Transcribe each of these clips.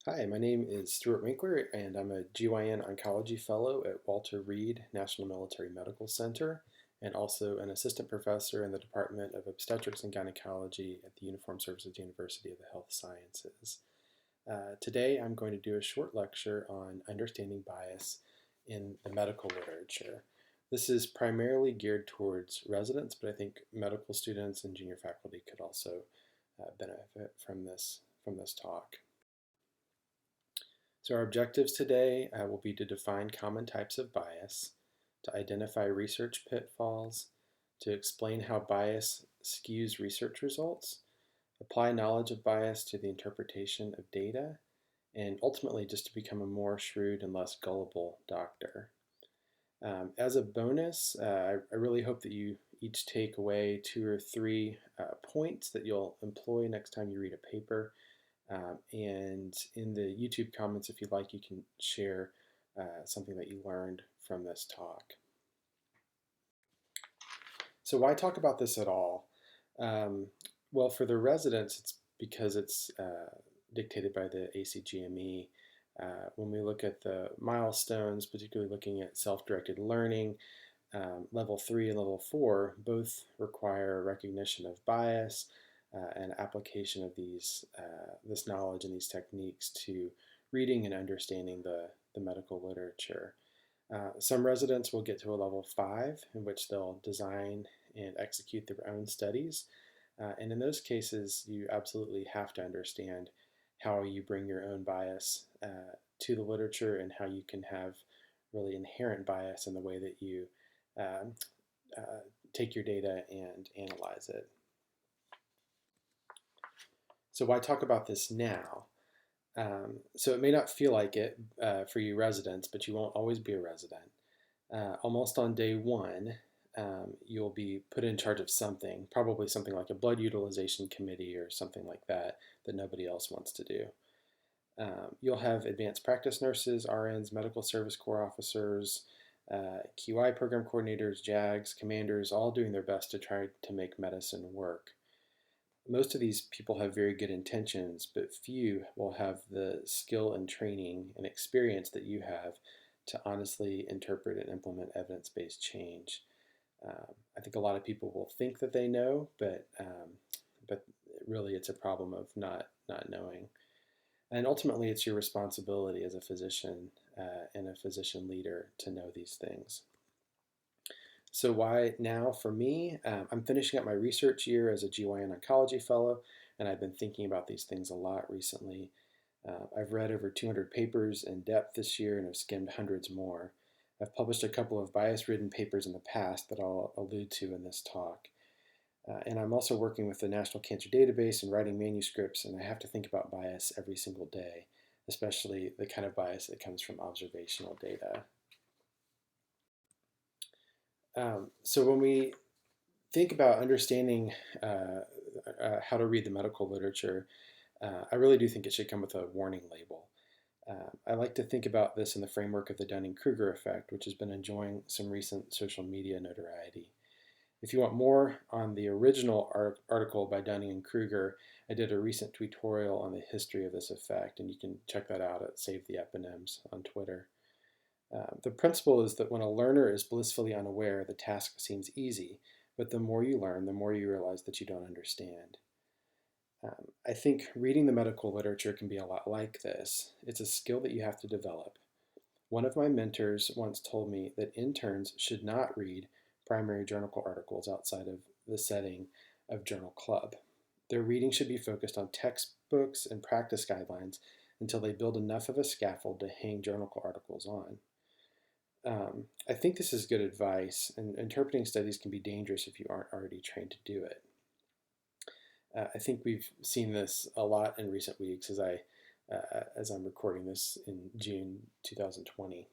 Hi, my name is Stuart Winkler, and I'm a GYN Oncology Fellow at Walter Reed National Military Medical Center, and also an assistant professor in the Department of Obstetrics and Gynecology at the Uniformed Services University of the Health Sciences. Today, I'm going to do a short lecture on understanding bias in the medical literature. This is primarily geared towards residents, but I think medical students and junior faculty could also benefit from this talk. So our objectives today will be to define common types of bias, to identify research pitfalls, to explain how bias skews research results, apply knowledge of bias to the interpretation of data, and ultimately just to become a more shrewd and less gullible doctor. As a bonus, I really hope that you each take away 2 or 3 points that you'll employ next time you read a paper. And in the YouTube comments, if you'd like, you can share something that you learned from this talk. So why talk about this at all? Well, for the residents, it's because it's dictated by the ACGME. When we look at the milestones, particularly looking at self-directed learning, level 3 and level 4 both require recognition of bias and application of this knowledge and these techniques to reading and understanding the medical literature. Some residents will get to a level 5 in which they'll design and execute their own studies. And in those cases, you absolutely have to understand how you bring your own bias to the literature and how you can have really inherent bias in the way that you take your data and analyze it. So why talk about this now? So it may not feel like it for you residents, but you won't always be a resident. Almost on day 1, you'll be put in charge of something, probably something like a blood utilization committee or something like that nobody else wants to do. You'll have advanced practice nurses, RNs, medical service corps officers, QI program coordinators, JAGs, commanders, all doing their best to try to make medicine work. Most of these people have very good intentions, but few will have the skill and training and experience that you have to honestly interpret and implement evidence-based change. I think a lot of people will think that they know, but really it's a problem of not knowing. And ultimately, it's your responsibility as a physician and a physician leader to know these things. So why now for me? I'm finishing up my research year as a GYN Oncology Fellow, and I've been thinking about these things a lot recently. I've read over 200 papers in depth this year and have skimmed hundreds more. I've published a couple of bias-ridden papers in the past that I'll allude to in this talk. And I'm also working with the National Cancer Database and writing manuscripts, and I have to think about bias every single day, especially the kind of bias that comes from observational data. So when we think about understanding how to read the medical literature, I really do think it should come with a warning label. I like to think about this in the framework of the Dunning-Kruger effect, which has been enjoying some recent social media notoriety. If you want more on the original article by Dunning and Kruger, I did a recent tutorial on the history of this effect, and you can check that out at Save the Eponyms on Twitter. The principle is that when a learner is blissfully unaware, the task seems easy, but the more you learn, the more you realize that you don't understand. I think reading the medical literature can be a lot like this. It's a skill that you have to develop. One of my mentors once told me that interns should not read primary journal articles outside of the setting of journal club. Their reading should be focused on textbooks and practice guidelines until they build enough of a scaffold to hang journal articles on. I think this is good advice, and interpreting studies can be dangerous if you aren't already trained to do it. I think we've seen this a lot in recent weeks as I'm recording this in June 2020.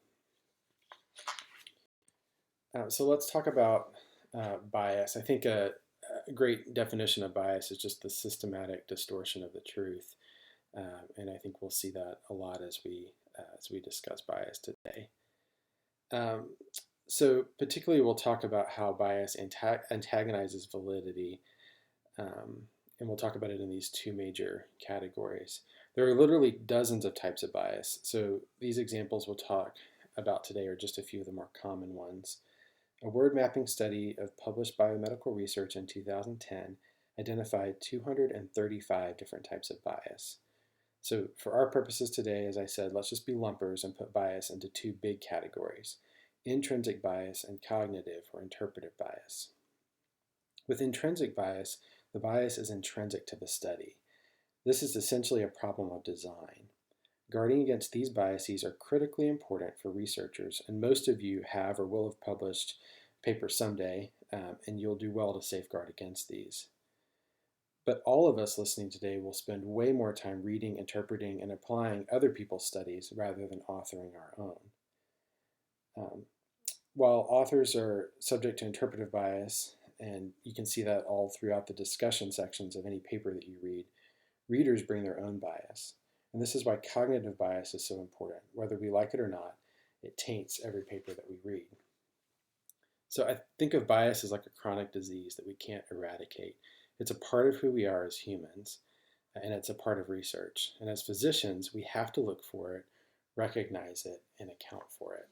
So let's talk about bias. I think a great definition of bias is just the systematic distortion of the truth, and I think we'll see that a lot as we discuss bias today. So particularly we'll talk about how bias antagonizes validity. and we'll talk about it in these two major categories. There are literally dozens of types of bias, so these examples we'll talk about today are just a few of the more common ones. A word mapping study of published biomedical research in 2010 identified 235 different types of bias. So for our purposes today, as I said, let's just be lumpers and put bias into two big categories: intrinsic bias and cognitive or interpretive bias. With intrinsic bias, the bias is intrinsic to the study. This is essentially a problem of design. Guarding against these biases are critically important for researchers, and most of you have or will have published papers someday, and you'll do well to safeguard against these. But all of us listening today will spend way more time reading, interpreting, and applying other people's studies rather than authoring our own. While authors are subject to interpretive bias, and you can see that all throughout the discussion sections of any paper that you read, readers bring their own bias. And this is why cognitive bias is so important. Whether we like it or not, it taints every paper that we read. So I think of bias as like a chronic disease that we can't eradicate. It's a part of who we are as humans, and it's a part of research. And as physicians, we have to look for it, recognize it, and account for it.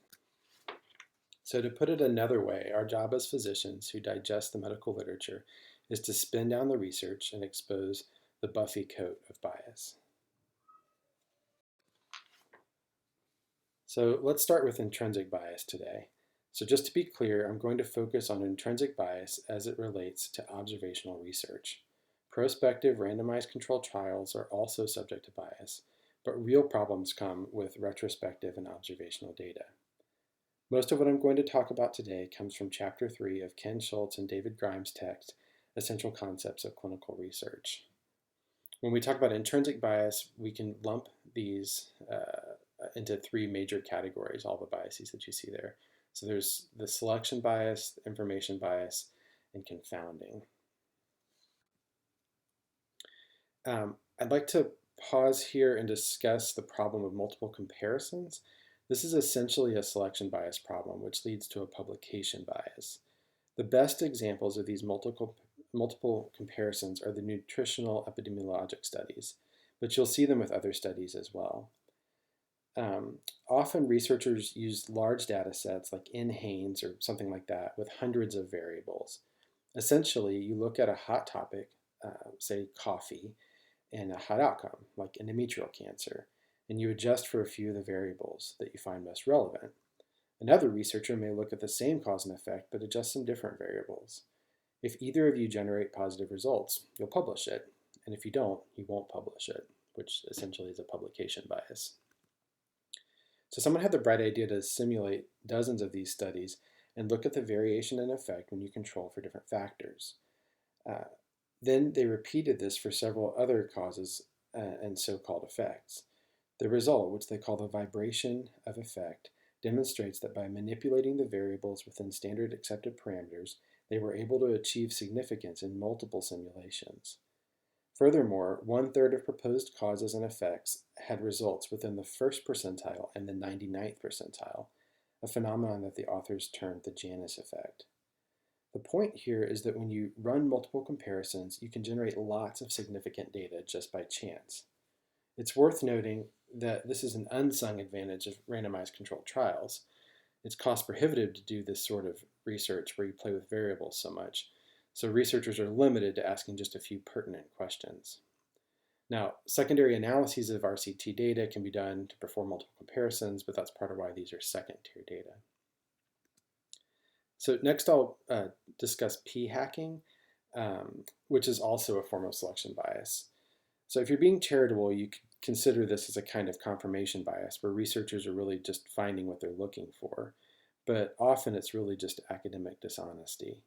So to put it another way, our job as physicians who digest the medical literature is to spin down the research and expose the buffy coat of bias. So let's start with intrinsic bias today. So just to be clear, I'm going to focus on intrinsic bias as it relates to observational research. Prospective randomized controlled trials are also subject to bias, but real problems come with retrospective and observational data. Most of what I'm going to talk about today comes from Chapter 3 of Ken Schultz and David Grimes' text, Essential Concepts of Clinical Research. When we talk about intrinsic bias, we can lump these into three major categories, all the biases that you see there. So there's the selection bias, the information bias, and confounding. I'd like to pause here and discuss the problem of multiple comparisons. This is essentially a selection bias problem, which leads to a publication bias. The best examples of these multiple comparisons are the nutritional epidemiologic studies, but you'll see them with other studies as well. Often researchers use large data sets like NHANES or something like that with hundreds of variables. Essentially, you look at a hot topic, say coffee, and a hot outcome like endometrial cancer, and you adjust for a few of the variables that you find most relevant. Another researcher may look at the same cause and effect but adjust some different variables. If either of you generate positive results, you'll publish it, and if you don't, you won't publish it, which essentially is a publication bias. So someone had the bright idea to simulate dozens of these studies and look at the variation in effect when you control for different factors. Then they repeated this for several other causes and so-called effects. The result, which they call the vibration of effect, demonstrates that by manipulating the variables within standard accepted parameters, they were able to achieve significance in multiple simulations. Furthermore, 1/3 of proposed causes and effects had results within the first percentile and the 99th percentile, a phenomenon that the authors termed the Janus effect. The point here is that when you run multiple comparisons, you can generate lots of significant data just by chance. It's worth noting that this is an unsung advantage of randomized controlled trials. It's cost prohibitive to do this sort of research where you play with variables so much, so researchers are limited to asking just a few pertinent questions. Now, secondary analyses of RCT data can be done to perform multiple comparisons, but that's part of why these are second-tier data. So next I'll discuss p-hacking, which is also a form of selection bias. So if you're being charitable, you could consider this as a kind of confirmation bias where researchers are really just finding what they're looking for, but often it's really just academic dishonesty.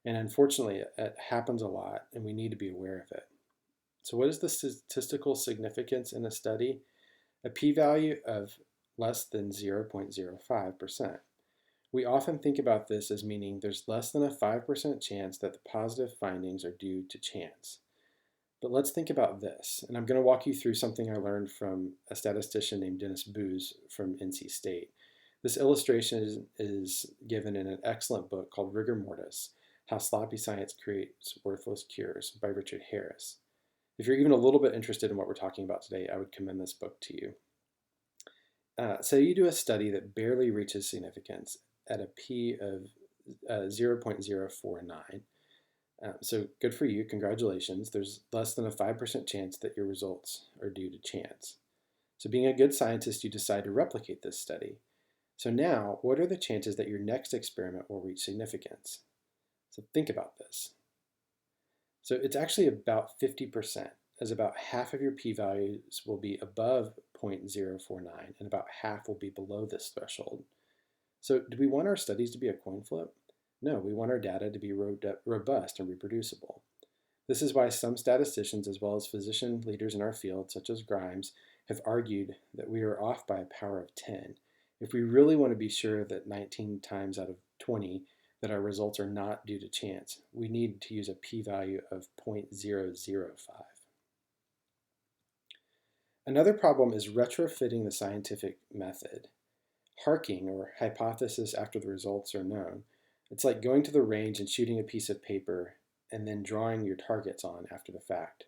And unfortunately, it happens a lot, and we need to be aware of it. So what is the statistical significance in a study? A p-value of less than 0.05%. We often think about this as meaning there's less than a 5% chance that the positive findings are due to chance. But let's think about this, and I'm going to walk you through something I learned from a statistician named Dennis Booz from NC State. This illustration is given in an excellent book called Rigor Mortis: How Sloppy Science Creates Worthless Cures by Richard Harris. If you're even a little bit interested in what we're talking about today, I would commend this book to you. So you do a study that barely reaches significance at a p of 0.049. So good for you, congratulations. There's less than a 5% chance that your results are due to chance. So being a good scientist, you decide to replicate this study. So now, what are the chances that your next experiment will reach significance? So think about this. So it's actually about 50%, as about half of your p-values will be above 0.049 and about half will be below this threshold. So do we want our studies to be a coin flip? No, we want our data to be robust and reproducible. This is why some statisticians, as well as physician leaders in our field, such as Grimes, have argued that we are off by a power of 10. If we really want to be sure that 19 times out of 20 that our results are not due to chance, we need to use a p-value of 0.005. Another problem is retrofitting the scientific method. Harking, or hypothesis after the results are known, it's like going to the range and shooting a piece of paper and then drawing your targets on after the fact.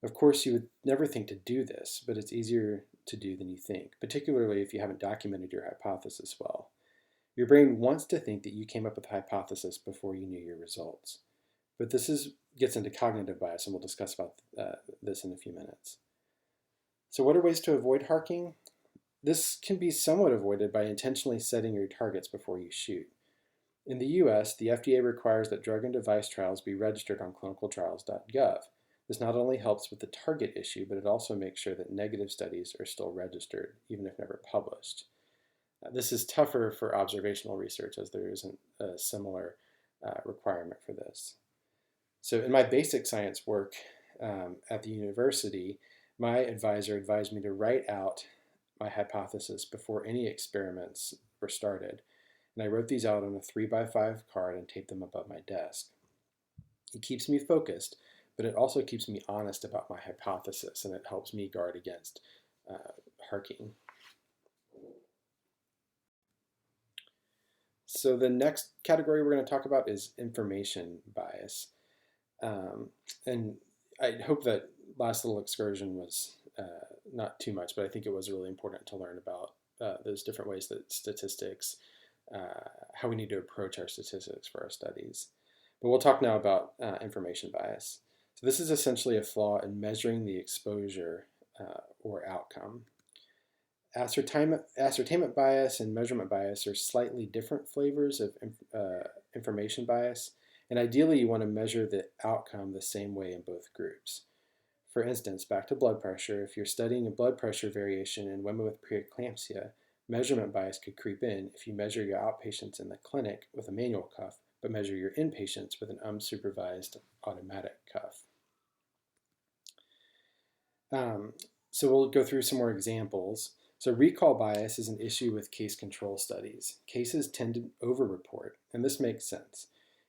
Of course, you would never think to do this, but it's easier to do than you think, particularly if you haven't documented your hypothesis well. Your brain wants to think that you came up with a hypothesis before you knew your results. But this gets into cognitive bias, and we'll discuss about this in a few minutes. So what are ways to avoid harking? This can be somewhat avoided by intentionally setting your targets before you shoot. In the US, the FDA requires that drug and device trials be registered on clinicaltrials.gov. This not only helps with the target issue, but it also makes sure that negative studies are still registered, even if never published. This is tougher for observational research, as there isn't a similar requirement for this. So in my basic science work at the university, my advisor advised me to write out my hypothesis before any experiments were started. And I wrote these out on a 3x5 card and taped them above my desk. It keeps me focused, but it also keeps me honest about my hypothesis, and it helps me guard against harking. So the next category we're going to talk about is information bias. And I hope that last little excursion was not too much, but I think it was really important to learn about those different ways that statistics, how we need to approach our statistics for our studies. But we'll talk now about information bias. So this is essentially a flaw in measuring the exposure or outcome. Ascertainment bias and measurement bias are slightly different flavors of information bias, and ideally you want to measure the outcome the same way in both groups. For instance, back to blood pressure, if you're studying a blood pressure variation in women with preeclampsia, measurement bias could creep in if you measure your outpatients in the clinic with a manual cuff, but measure your inpatients with an unsupervised automatic cuff. So we'll go through some more examples. So recall bias is an issue with case control studies. Cases tend to overreport, and this makes sense.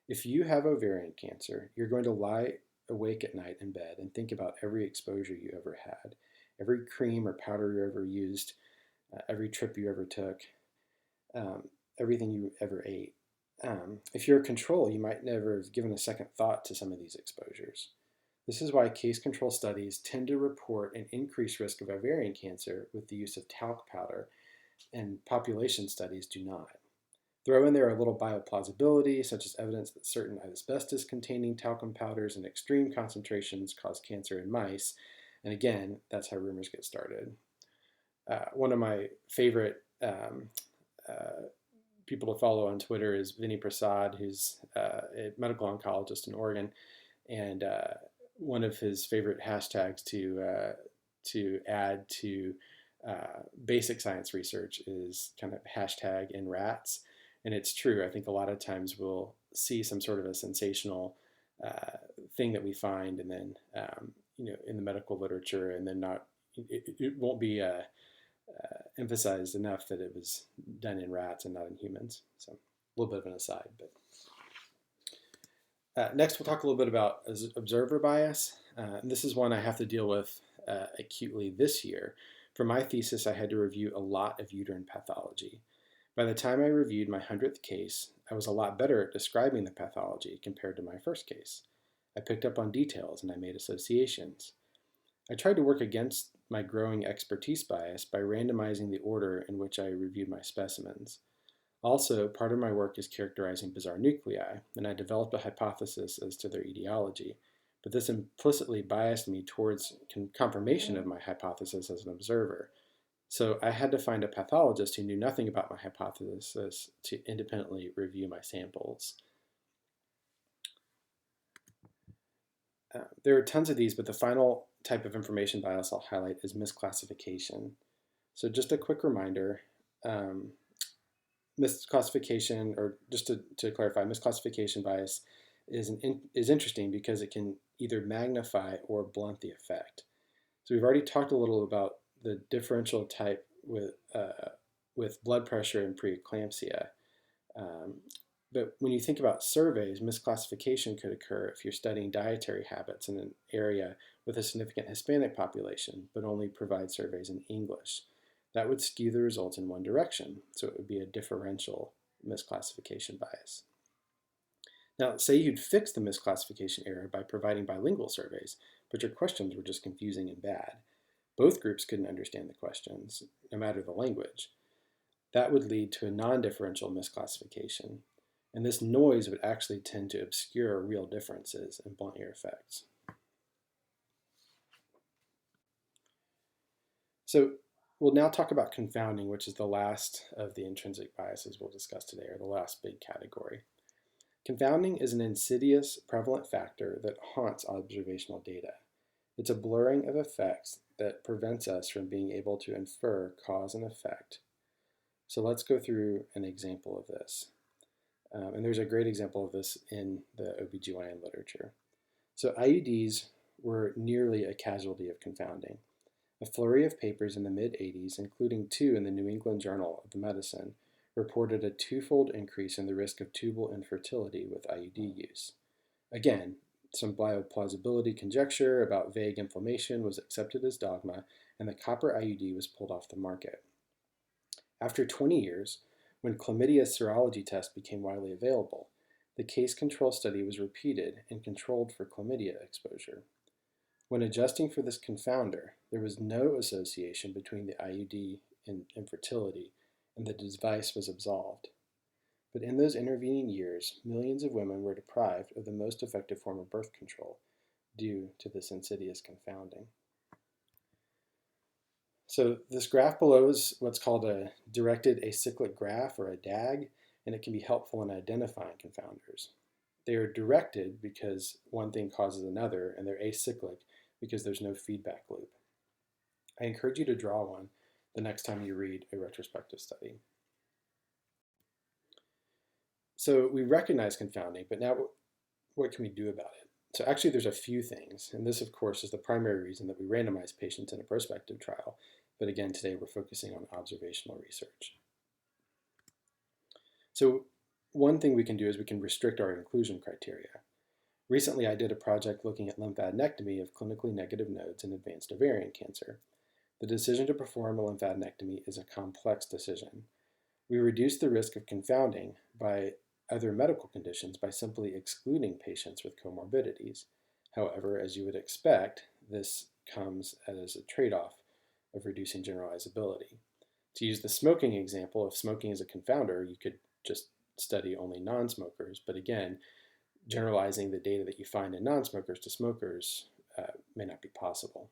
If you have ovarian cancer, you're going to lie awake at night in bed and think about every exposure you ever had, every cream or powder you ever used, every trip you ever took, everything you ever ate. If you're a control, you might never have given a second thought to some of these exposures. This is why case control studies tend to report an increased risk of ovarian cancer with the use of talc powder, and population studies do not. Throw in there a little bioplausibility, such as evidence that certain asbestos-containing talcum powders in extreme concentrations cause cancer in mice, and again, that's how rumors get started. One of my favorite people to follow on Twitter is Vinny Prasad, who's a medical oncologist in Oregon, and one of his favorite hashtags to add to basic science research is kind of hashtag in rats. And it's true. I think a lot of times we'll see some sort of a sensational thing that we find, and then in the medical literature, and then it won't be emphasized enough that it was done in rats and not in humans. So a little bit of an aside, but. Next, we'll talk a little bit about observer bias. And this is one I have to deal with acutely this year. For my thesis, I had to review a lot of uterine pathology. By the time I reviewed my 100th case, I was a lot better at describing the pathology compared to my first case. I picked up on details and I made associations. I tried to work against my growing expertise bias by randomizing the order in which I reviewed my specimens. Also, part of my work is characterizing bizarre nuclei, and I developed a hypothesis as to their etiology, but this implicitly biased me towards confirmation of my hypothesis as an observer. So I had to find a pathologist who knew nothing about my hypothesis to independently review my samples. There are tons of these, but the final type of information bias I'll highlight is misclassification. So just a quick reminder, misclassification, or just to clarify, misclassification bias is interesting because it can either magnify or blunt the effect. So we've already talked a little about the differential type with blood pressure and preeclampsia. But when you think about surveys, misclassification could occur if you're studying dietary habits in an area with a significant Hispanic population, but only provide surveys in English. That would skew the results in one direction, so it would be a differential misclassification bias. Now, say you'd fix the misclassification error by providing bilingual surveys, but your questions were just confusing and bad. Both groups couldn't understand the questions, no matter the language. That would lead to a non-differential misclassification, and this noise would actually tend to obscure real differences and blunt your effects. So we'll now talk about confounding, which is the last of the intrinsic biases we'll discuss today, or the last big category. Confounding is an insidious, prevalent factor that haunts observational data. It's a blurring of effects that prevents us from being able to infer cause and effect. So let's go through an example of this. And there's a great example of this in the OBGYN literature. So IUDs were nearly a casualty of confounding. A flurry of papers in the mid-80s, including 2 in the New England Journal of Medicine, reported a 2-fold increase in the risk of tubal infertility with IUD use. Again, some bioplausibility conjecture about vague inflammation was accepted as dogma, and the copper IUD was pulled off the market. After 20 years, when chlamydia serology tests became widely available, the case control study was repeated and controlled for chlamydia exposure. When adjusting for this confounder, there was no association between the IUD and infertility, and the device was absolved. But in those intervening years, millions of women were deprived of the most effective form of birth control due to this insidious confounding. So this graph below is what's called a directed acyclic graph, or a DAG, and it can be helpful in identifying confounders. They are directed because one thing causes another, and they're acyclic because there's no feedback loop. I encourage you to draw one the next time you read a retrospective study. So we recognize confounding, but now what can we do about it? So actually there's a few things, and this of course is the primary reason that we randomize patients in a prospective trial, but again today we're focusing on observational research. So one thing we can do is we can restrict our inclusion criteria. Recently I did a project looking at lymphadenectomy of clinically negative nodes in advanced ovarian cancer. The decision to perform a lymphadenectomy is a complex decision. We reduce the risk of confounding by other medical conditions by simply excluding patients with comorbidities. However, as you would expect, this comes as a trade-off of reducing generalizability. To use the smoking example, if smoking is a confounder, you could just study only non-smokers, but again, generalizing the data that you find in non-smokers to smokers may not be possible.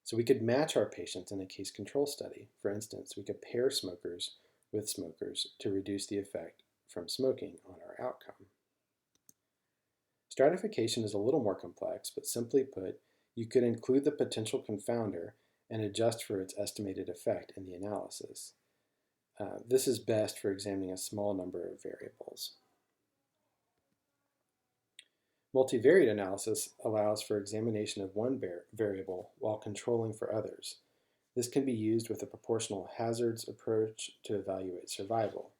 So we could match our patients in a case control study. For instance, we could pair smokers with smokers to reduce the effect from smoking on our outcome. Stratification is a little more complex, but simply put, you could include the potential confounder and adjust for its estimated effect in the analysis. This is best for examining a small number of variables. Multivariate analysis allows for examination of one variable while controlling for others. This can be used with a proportional hazards approach to evaluate survival.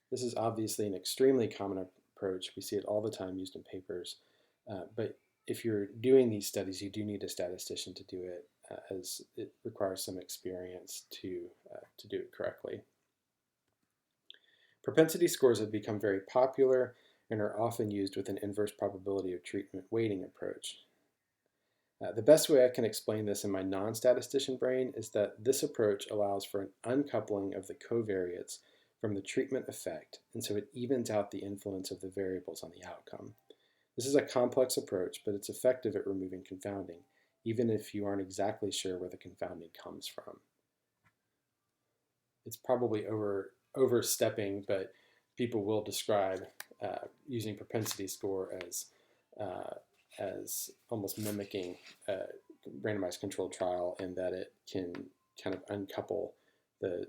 This is obviously an extremely common approach. We see it all the time used in papers. But if you're doing these studies, you do need a statistician to do it, as it requires some experience to do it correctly. Propensity scores have become very popular and are often used with an inverse probability of treatment weighting approach. The best way I can explain this in my non-statistician brain is that this approach allows for an uncoupling of the covariates from the treatment effect, and so it evens out the influence of the variables on the outcome. This is a complex approach, but it's effective at removing confounding, even if you aren't exactly sure where the confounding comes from. It's probably overstepping, but people will describe using propensity score as almost mimicking a randomized controlled trial, in that it can kind of uncouple the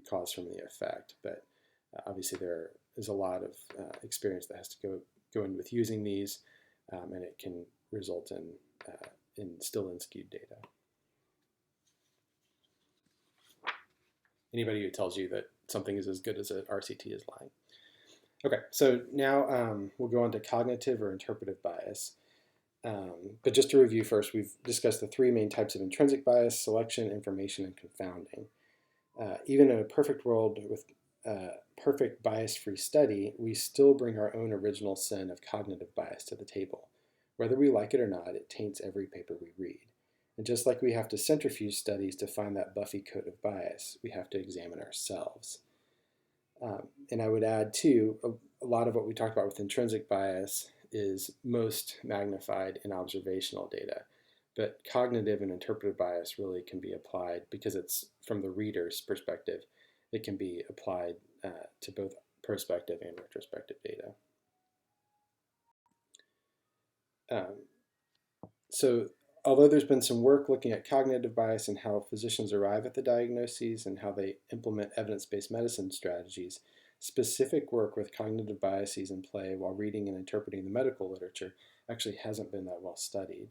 cause from the effect. But obviously there is a lot of experience that has to go in with using these, and it can result in still skewed data. Anybody who tells you that something is as good as an RCT is lying. Okay, so now we'll go on to cognitive or interpretive bias. But just to review first, we've discussed the three main types of intrinsic bias: selection, information, and confounding. Even in a perfect world with perfect bias-free study, we still bring our own original sin of cognitive bias to the table. Whether we like it or not, it taints every paper we read. And just like we have to centrifuge studies to find that buffy coat of bias, we have to examine ourselves. And I would add, too, a lot of what we talked about with intrinsic bias is most magnified in observational data. But cognitive and interpretive bias really can be applied, because it's from the reader's perspective, it can be applied to both prospective and retrospective data. So although there's been some work looking at cognitive bias and how physicians arrive at the diagnoses and how they implement evidence-based medicine strategies, specific work with cognitive biases in play while reading and interpreting the medical literature actually hasn't been that well studied.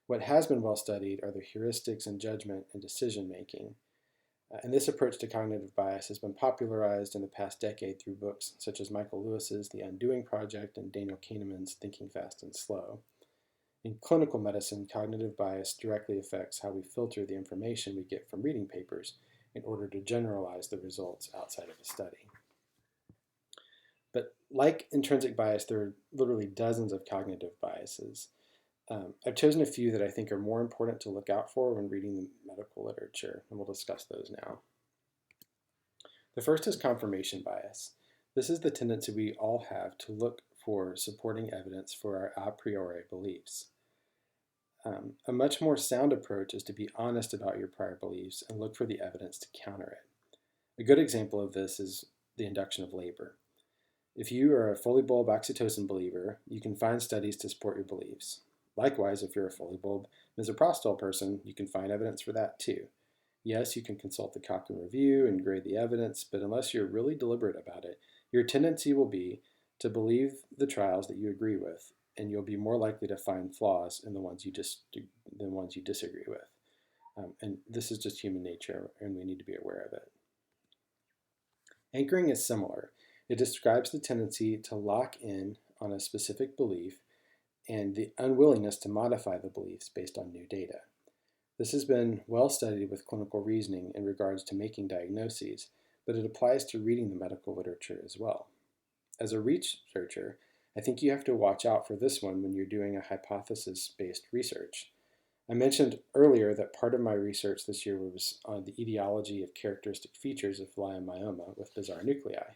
What has been well studied are the heuristics in judgment and decision making. And this approach to cognitive bias has been popularized in the past decade through books such as Michael Lewis's The Undoing Project and Daniel Kahneman's Thinking Fast and Slow. In clinical medicine, cognitive bias directly affects how we filter the information we get from reading papers in order to generalize the results outside of a study. But like intrinsic bias, there are literally dozens of cognitive biases. I've chosen a few that I think are more important to look out for when reading the medical literature, and we'll discuss those now. The first is confirmation bias. This is the tendency we all have to look for supporting evidence for our a priori beliefs. A much more sound approach is to be honest about your prior beliefs and look for the evidence to counter it. A good example of this is the induction of labor. If you are a fully bulb oxytocin believer, you can find studies to support your beliefs. Likewise, if you're a fully bulb misoprostol person, you can find evidence for that too. Yes, you can consult the Cochrane Review and grade the evidence, but unless you're really deliberate about it, your tendency will be to believe the trials that you agree with, and you'll be more likely to find flaws in the ones you disagree with. And this is just human nature, and we need to be aware of it. Anchoring is similar. It describes the tendency to lock in on a specific belief and the unwillingness to modify the beliefs based on new data. This has been well studied with clinical reasoning in regards to making diagnoses, but it applies to reading the medical literature as well. As a researcher, I think you have to watch out for this one when you're doing a hypothesis-based research. I mentioned earlier that part of my research this year was on the etiology of characteristic features of leiomyoma with bizarre nuclei.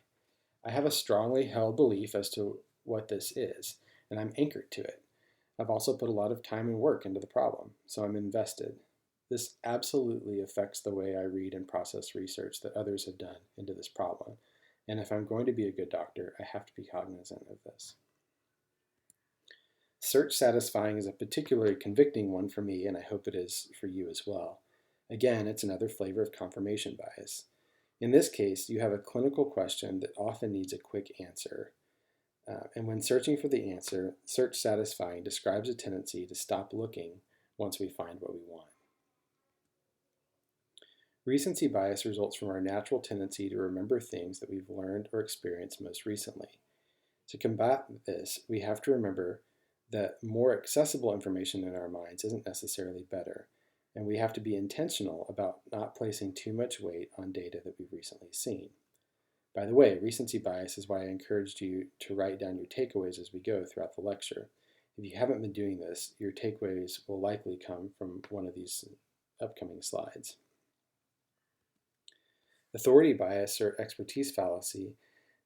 I have a strongly held belief as to what this is, and I'm anchored to it. I've also put a lot of time and work into the problem, so I'm invested. This absolutely affects the way I read and process research that others have done into this problem, and if I'm going to be a good doctor, I have to be cognizant of this. Search satisfying is a particularly convicting one for me, and I hope it is for you as well. Again, it's another flavor of confirmation bias. In this case, you have a clinical question that often needs a quick answer. And when searching for the answer, search satisfying describes a tendency to stop looking once we find what we want. Recency bias results from our natural tendency to remember things that we've learned or experienced most recently. To combat this, we have to remember that more accessible information in our minds isn't necessarily better, and we have to be intentional about not placing too much weight on data that we've recently seen. By the way, recency bias is why I encouraged you to write down your takeaways as we go throughout the lecture. If you haven't been doing this, your takeaways will likely come from one of these upcoming slides. Authority bias or expertise fallacy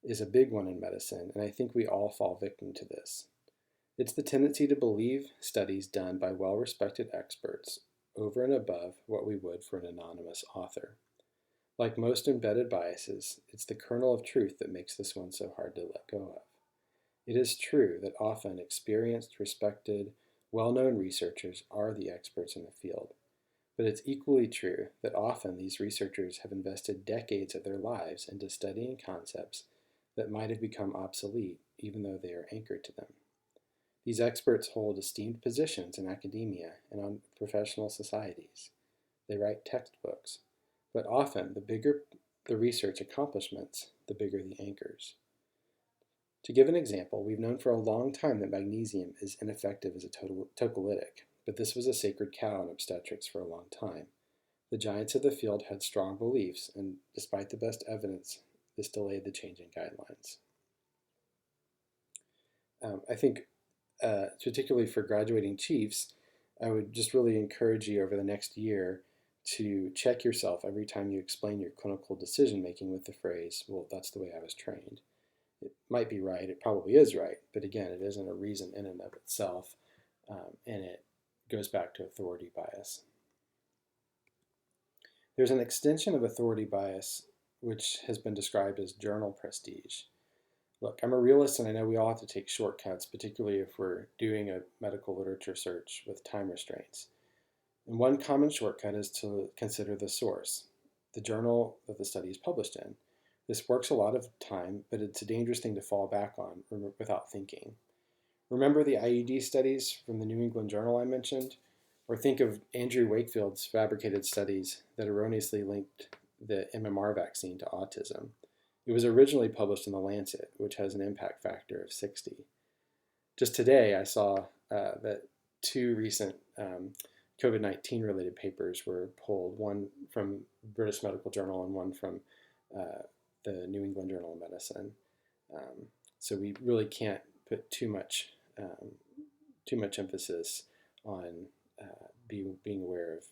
is a big one in medicine, and I think we all fall victim to this. It's the tendency to believe studies done by well-respected experts over and above what we would for an anonymous author. Like most embedded biases, it's the kernel of truth that makes this one so hard to let go of. It is true that often experienced, respected, well-known researchers are the experts in the field. But it's equally true that often these researchers have invested decades of their lives into studying concepts that might have become obsolete even though they are anchored to them. These experts hold esteemed positions in academia and on professional societies. They write textbooks, but often the bigger the research accomplishments, the bigger the anchors. To give an example, we've known for a long time that magnesium is ineffective as a tocolytic, but this was a sacred cow in obstetrics for a long time. The giants of the field had strong beliefs, and despite the best evidence, this delayed the changing guidelines. I think, particularly for graduating chiefs, I would just really encourage you over the next year to check yourself every time you explain your clinical decision making with the phrase, well, that's the way I was trained. It might be right, it probably is right, but again, it isn't a reason in and of itself, and it goes back to authority bias. There's an extension of authority bias which has been described as journal prestige. Look, I'm a realist and I know we all have to take shortcuts, particularly if we're doing a medical literature search with time restraints. And one common shortcut is to consider the source, the journal that the study is published in. This works a lot of time, but it's a dangerous thing to fall back on without thinking. Remember the IUD studies from the New England Journal I mentioned? Or think of Andrew Wakefield's fabricated studies that erroneously linked the MMR vaccine to autism. It was originally published in The Lancet, which has an impact factor of 60. Just today, I saw that two recent COVID-19 related papers were pulled, one from British Medical Journal and one from the New England Journal of Medicine. So we really can't put too much emphasis on being aware of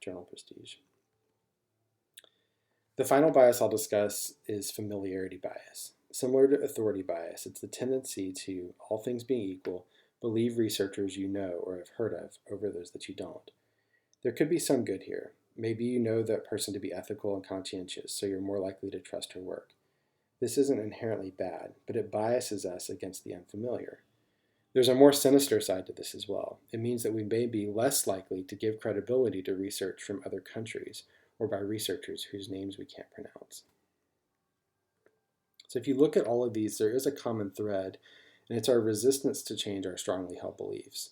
journal prestige. The final bias I'll discuss is familiarity bias. Similar to authority bias, it's the tendency to, all things being equal, believe researchers you know or have heard of over those that you don't. There could be some good here. Maybe you know that person to be ethical and conscientious, so you're more likely to trust her work. This isn't inherently bad, but it biases us against the unfamiliar. There's a more sinister side to this as well. It means that we may be less likely to give credibility to research from other countries or by researchers whose names we can't pronounce. So if you look at all of these, there is a common thread, and it's our resistance to change our strongly held beliefs.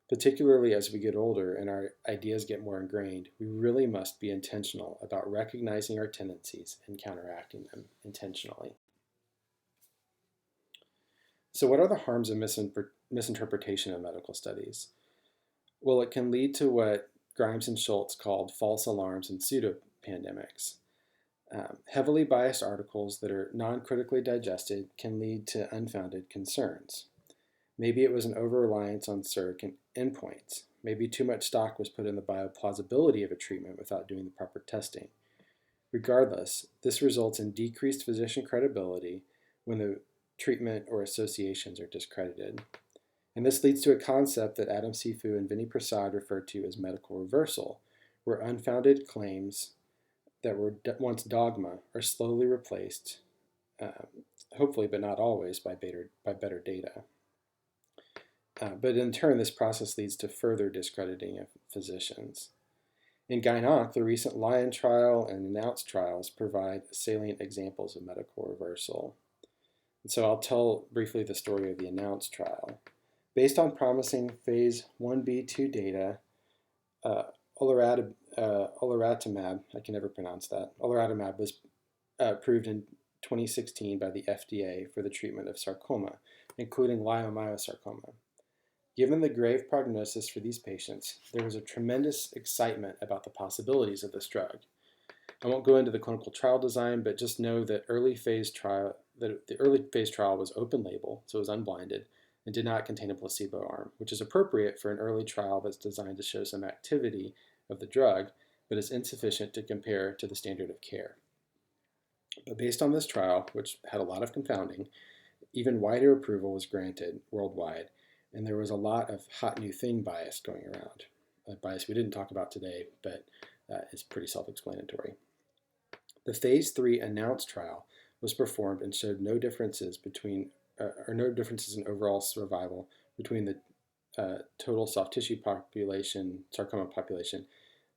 Particularly as we get older and our ideas get more ingrained, we really must be intentional about recognizing our tendencies and counteracting them intentionally. So what are the harms of misinterpretation of medical studies? Well, it can lead to what Grimes and Schultz called false alarms and pseudo-pandemics. Heavily biased articles that are non-critically digested can lead to unfounded concerns. Maybe it was an over-reliance on surrogate endpoints. Maybe too much stock was put in the bioplausibility of a treatment without doing the proper testing. Regardless, this results in decreased physician credibility when the treatment or associations are discredited. And this leads to a concept that Adam Sifu and Vinny Prasad referred to as medical reversal, where unfounded claims that were once dogma are slowly replaced, hopefully but not always, by better data. But in turn, this process leads to further discrediting of physicians. In Gyn-Onc, the recent Lion trial and Announce trials provide salient examples of medical reversal. And so I'll tell briefly the story of the Announce trial. Based on promising phase 1b/2 data, olaratumab, I can never pronounce that, olaratumab was approved in 2016 by the FDA for the treatment of sarcoma, including leiomyosarcoma. Given the grave prognosis for these patients, there was a tremendous excitement about the possibilities of this drug. I won't go into the clinical trial design, but just know that the early phase trial was open label, so it was unblinded, and did not contain a placebo arm, which is appropriate for an early trial that's designed to show some activity of the drug, but is insufficient to compare to the standard of care. But based on this trial, which had a lot of confounding, even wider approval was granted worldwide, and there was a lot of hot new thing bias going around. A bias we didn't talk about today, but is pretty self-explanatory. The phase 3 announced trial was performed and showed no differences in overall survival between the total soft tissue population, sarcoma population,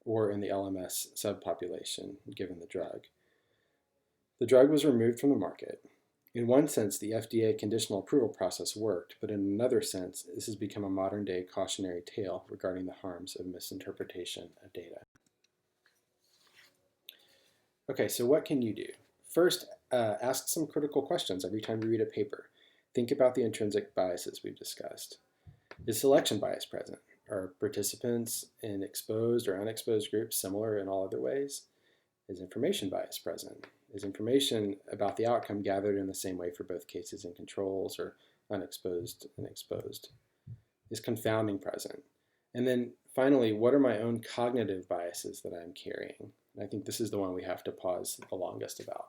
or in the LMS subpopulation given the drug. The drug was removed from the market. In one sense, the FDA conditional approval process worked, but in another sense, this has become a modern-day cautionary tale regarding the harms of misinterpretation of data. Okay, so what can you do? First, ask some critical questions every time you read a paper. Think about the intrinsic biases we've discussed. Is selection bias present? Are participants in exposed or unexposed groups similar in all other ways? Is information bias present? Is information about the outcome gathered in the same way for both cases and controls, or unexposed and exposed? Is confounding present? And then finally, what are my own cognitive biases that I'm carrying? And I think this is the one we have to pause the longest about.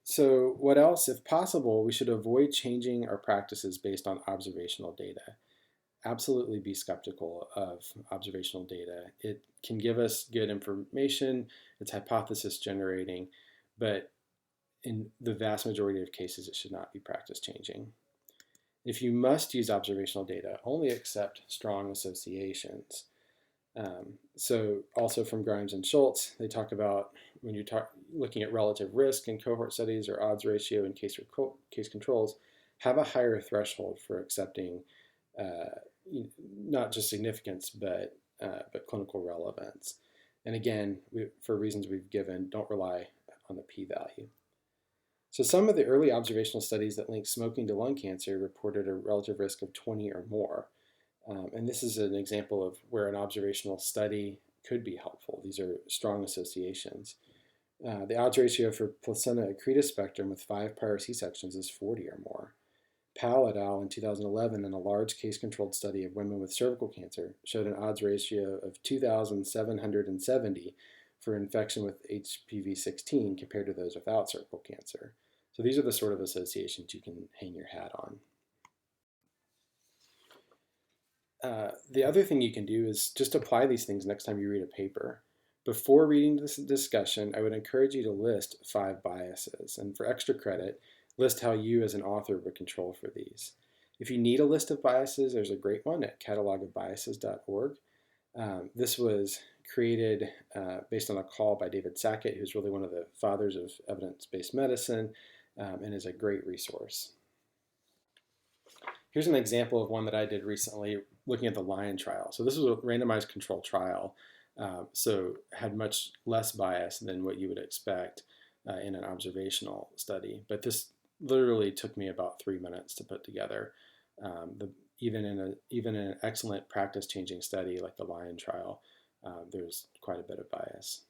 So what else? If possible, we should avoid changing our practices based on observational data. Absolutely be skeptical of observational data. It can give us good information, it's hypothesis generating, but in the vast majority of cases, it should not be practice changing. If you must use observational data, only accept strong associations. So also from Grimes and Schultz, they talk about when you're looking at relative risk in cohort studies or odds ratio in case controls, have a higher threshold for accepting not just significance, but clinical relevance. And again, for reasons we've given, don't rely on the p-value. So some of the early observational studies that link smoking to lung cancer reported a relative risk of 20 or more. And this is an example of where an observational study could be helpful. These are strong associations. The odds ratio for placenta accreta spectrum with 5 prior C-sections is 40 or more. Powell et al. In 2011, in a large case-controlled study of women with cervical cancer, showed an odds ratio of 2,770 for infection with HPV-16 compared to those without cervical cancer. So these are the sort of associations you can hang your hat on. The other thing you can do is just apply these things next time you read a paper. Before reading this discussion, I would encourage you to list 5 biases, and for extra credit, list how you as an author would control for these. If you need a list of biases, there's a great one at catalogofbiases.org. This was created based on a call by David Sackett, who's really one of the fathers of evidence-based medicine, and is a great resource. Here's an example of one that I did recently looking at the Lion trial. So this was a randomized controlled trial, so had much less bias than what you would expect in an observational study. But this literally took me about 3 minutes to put together. Even in an excellent practice-changing study like the Lion trial, there's quite a bit of bias.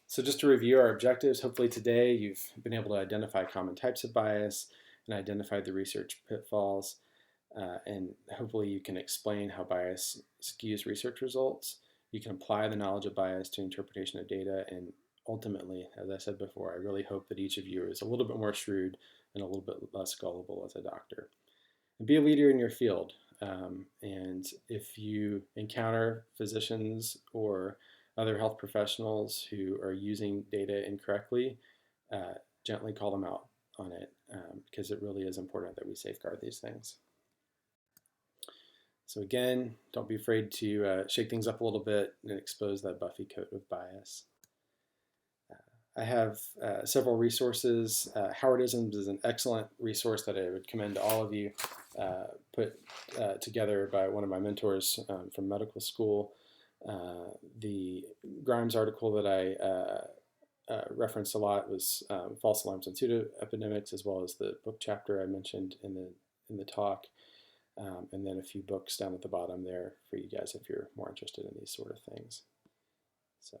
So just to review our objectives, hopefully today you've been able to identify common types of bias and identify the research pitfalls, and hopefully you can explain how bias skews research results. You can apply the knowledge of bias to interpretation of data, and ultimately, as I said before, I really hope that each of you is a little bit more shrewd and a little bit less gullible as a doctor. And be a leader in your field. And if you encounter physicians or other health professionals who are using data incorrectly, gently call them out on it, because it really is important that we safeguard these things. So again, don't be afraid to shake things up a little bit and expose that buffy coat of bias. I have several resources. Howardisms is an excellent resource that I would commend to all of you, put together by one of my mentors from medical school. The Grimes article that I referenced a lot was false alarms and pseudo epidemics, as well as the book chapter I mentioned in the talk. and then a few books down at the bottom there for you guys if you're more interested in these sort of things. So.